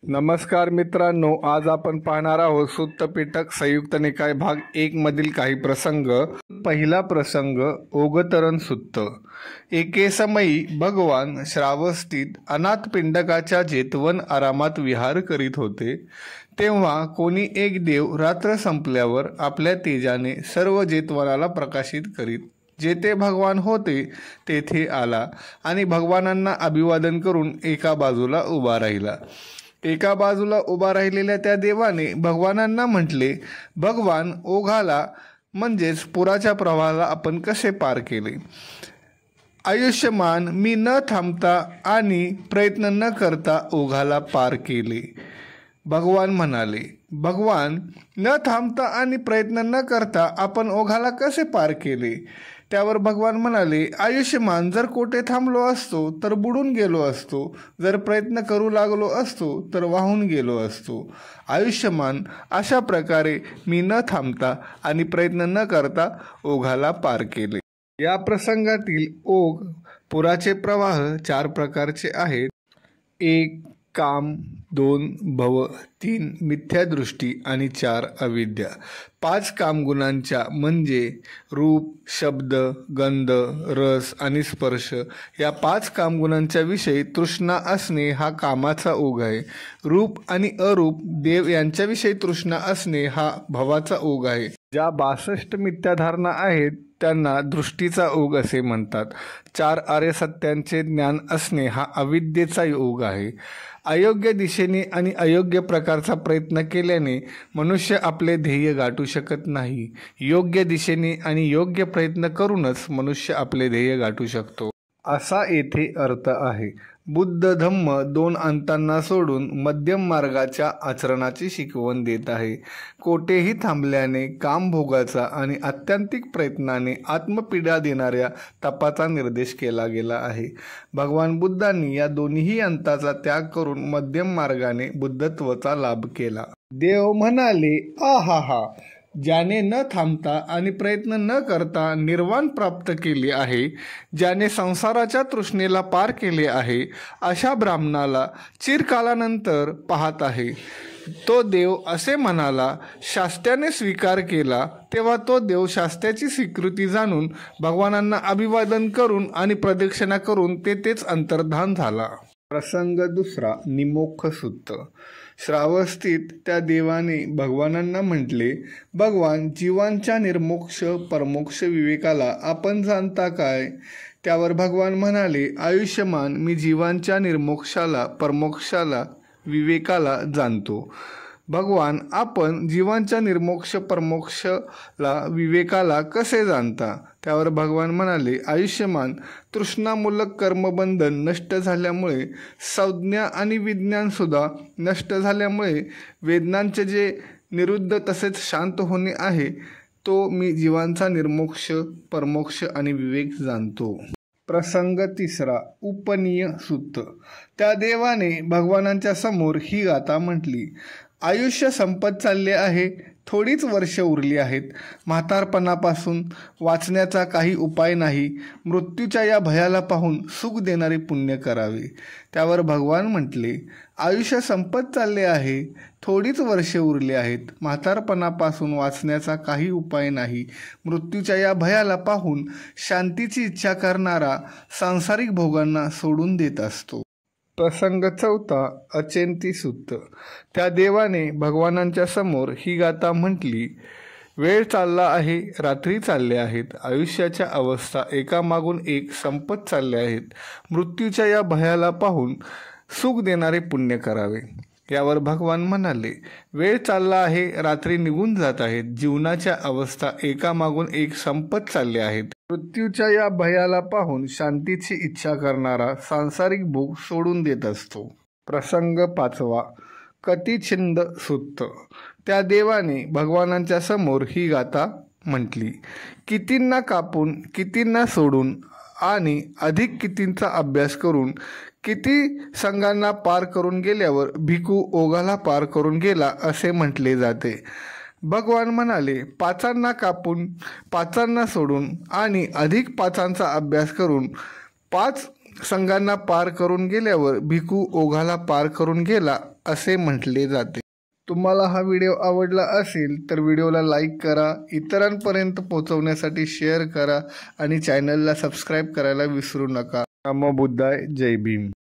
नमस्कार मित्रांनो, आज आपण पाहणार आहोत सुत्त पिटक संयुक्त निकाय भाग 1 मधील काही प्रसंग। पहिला प्रसंग, ओगतरण सुत्त। एके समयी भगवान श्रावस्तीत अनाथ पिंडकाच्या जेतवन आरामात विहार करीत होते। तेव्हा कोणी एक देव रात्र संपल्यावर आपल्या तेजाने सर्व जेतवनाला प्रकाशित करीत जेथे भगवान होते तेथे आला आणि भगवानांना अभिवादन करून एका बाजूला उभा राहिला। एका बाजूला उभा राहिलेल्या त्या देवाने भगवानांना म्हटले, भगवान, ओघाला म्हणजेच पुराच्या प्रवाहाला आपण कसे पार केले? आयुष्यमान मी न थांबता आणि प्रयत्न न करता ओघाला पार केले। भगवान म्हणाले, भगवान, न थांबता आणि प्रयत्न न करता आपण ओघाला कसे पार केले? त्यावर भगवान म्हणाले, आयुष्यमान, जर कोठे थांबलो असतो तर बुडून गेलो असतो, जर प्रयत्न करू लागलो असतो तर वाहून गेलो असतो। आयुष्यमान, अशा प्रकारे मी न थांबता आणि प्रयत्न न करता ओघाला पार केले। या प्रसंगातील ओघ पुराचे प्रवाह 4 प्रकारचे आहेत। 1 काम, 2 भव, 3 मिथ्यादृष्टी आणि 4 अविद्या। 5 कामगुणांच्या म्हणजे रूप, शब्द, गंध, रस आणि स्पर्श या 5 कामगुणांच्या विषयी तृष्णा असणे हा कामाचा ओघ आहे। रूप आणि अरूप देव यांच्याविषयी तृष्णा असणे हा भवाचा ओघ आहे। ज्या 62 मिथ्याधारणा आहेत त्यांना दृष्टीचा ओघ असे म्हणतात। 4 आर्य सत्यांचे ज्ञान असणे हा अविद्येचा ओघ आहे। अयोग्य दिशेने आणि अयोग्य प्रकारचा प्रयत्न केल्याने मनुष्य आपले ध्येय गाठू शकत नाही। योग्य दिशेने आणि योग्य प्रयत्न करूनच मनुष्य आपले ध्येय गाठू शकतो, असा येथे अर्थ आहे। बुद्ध धम्म 2 अंतांना सोडून मध्यम मार्गाच्या आचरणाची शिकवण देत आहे। कोठेही थांबल्याने कामभोगाचा आणि आत्यंतिक प्रयत्नाने आत्मपीडा देणाऱ्या तपाचा निर्देश केला गेला आहे। भगवान बुद्धांनी या दोन्ही अंताचा त्याग करून मध्यम मार्गाने बुद्धत्वाचा लाभ केला। देव म्हणाले, आहा, ज्याने न थांबता आणि प्रयत्न न करता निर्वाण प्राप्त केले आहे, ज्याने संसाराच्या तृष्णेला पार केले आहे, अशा ब्राह्मणाला चिरकालानंतर पाहत आहे। तो देव असे म्हणाला, शास्त्याने स्वीकार केला। तेव्हा तो देव शास्त्याची स्वीकृती जाणून भगवानांना अभिवादन करून आणि प्रदक्षिणा करून तेथेच अंतर्धान झाला। प्रसंग दुसरा, निमोक्ष सुत्त। श्रावस्तीत त्या देवाने भगवानांना म्हटले, भगवान, जीवांच्या निर्मोक्ष परमोक्ष विवेकाला आपण जाणता काय? त्यावर भगवान म्हणाले, आयुष्यमान, मी जीवांच्या निर्मोक्षाला परमोक्षाला विवेकाला जाणतो। भगवान, आपण जीवांच्या निर्मोक्ष परमोक्षला विवेकाला कसे जाणता? त्यावर भगवान म्हणाले, आयुष्यमान, तृष्णामूलक कर्मबंधन नष्ट झाल्यामुळे संज्ञा आणि विज्ञानसुद्धा नष्ट झाल्यामुळे वेदनांचे जे निरुद्ध तसेच शांत होणे आहे तो मी जीवांचा निर्मोक्ष परमोक्ष आणि विवेक जाणतो। प्रसंग तिसरा, उपनीय सुत्त। त्या देवाने भगवानांच्या समोर ही गाथा म्हटली, आयुष्य संपत चालले आहे, थोडीच वर्ष उरली आहेत। म्हातारपणापासून वाचण्याचा काही उपाय नाही। मृत्यूच्या या भयाला पाहून सुख देणारे पुण्य करावे। त्यावर भगवान म्हटले, आयुष्य संपत चालले आहे, थोडीच वर्षे उरली आहेत। म्हातारपणापासून वाचण्याचा काही उपाय नाही। मृत्यूच्या या भयाला पाहून शांतीची इच्छा करणारा सांसारिक भोगांना सोडून देत असतो। प्रसंग चौथा, अचेंती सुत्त। त्या देवाने भगवानांच्या समोर ही गाथा म्हटली, वेळ चालला आहे, रात्री चालल्या आहेत, आयुष्याच्या अवस्था एकामागून एक संपत चालल्या आहेत। मृत्यूच्या या भयाला पाहून सुख देणारे पुण्य करावे। यावर भगवान म्हणाले, वेळ चालला आहे, रात्री निघून जात आहेत, जीवनाच्या अवस्था एकामागून एक संपत चालल्या आहेत। मृत्यूच्या या भयाला पाहून शांतीची इच्छा करणारा सांसारिक भोग सोडून देत असतो। प्रसंग पाचवा, कतिछिंद सुत्त। त्या देवाने भगवानांच्या समोर ही गाथा म्हटली, कितींना कापून कितींना सोडून आणि अधिक कितींचा अभ्यास करून किती संघांना पार करून गेल्यावर भिकू ओघाला पार करून गेला असे म्हटले जाते। भगवान म्हणाले, 5 कापून 5 सोडून आणि अधिक 5 अभ्यास करून 5 संघांना पार करून गेल्यावर भिकू ओघाला पार करून गेला असे म्हटले जाते. तुम्हाला हा व्हिडिओ आवडला असेल तर व्हिडिओला लाईक करा, इतरांपर्यंत पोहोचवण्यासाठी शेअर करा आणि चॅनलला सबस्क्राईब करायला विसरू नका. नमो बुद्धाय. जय भीम.